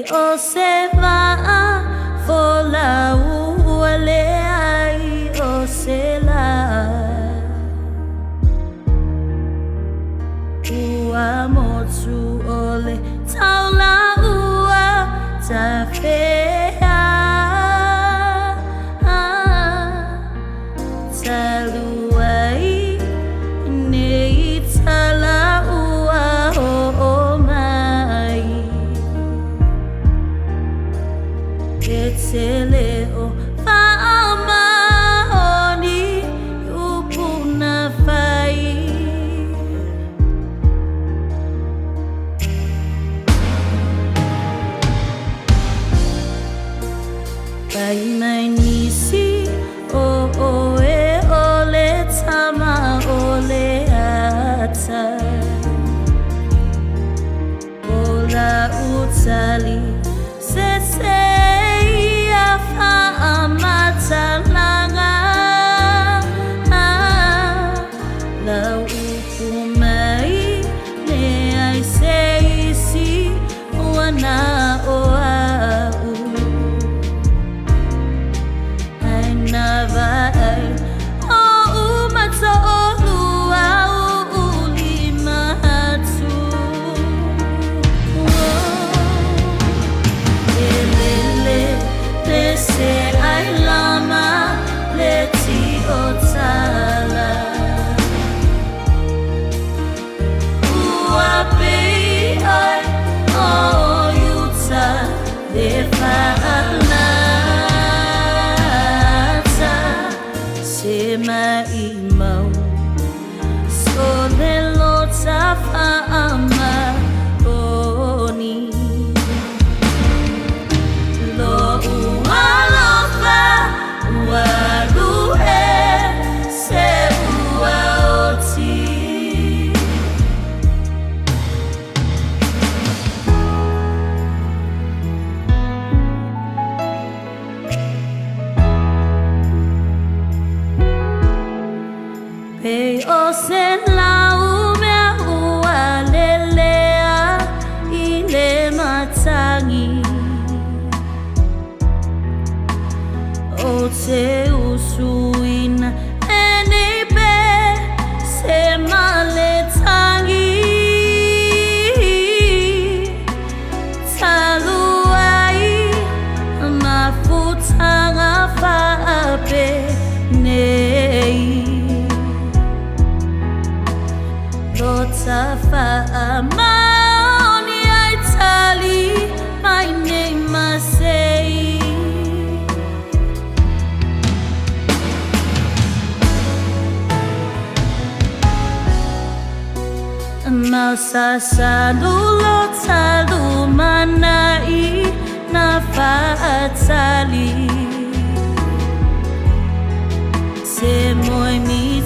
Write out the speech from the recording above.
o se va fola uale ai o se la ua motu ole taula ua ta fea taluai nei tala ua o mai Ketele o fa'ama oni upuna fai Pai mai nisi o e ole tama ole ata Ola utali se Amatalanga la upumai ne ai sei si wana o au ai nava ai o umato o lua o ulima atu elele se ai lama leti otala ua pei ai o yuta de fa'alata se mai mau so de lota fa'ama oni Pei o se lau mea ua lelea I le matangi O te usuina e nei pe se male tangi Taluai mafutanga fa'ape nei Lota fa'amani ai tali mai nei masei Mausasa lulota lumanai na fa'atali Se moi mi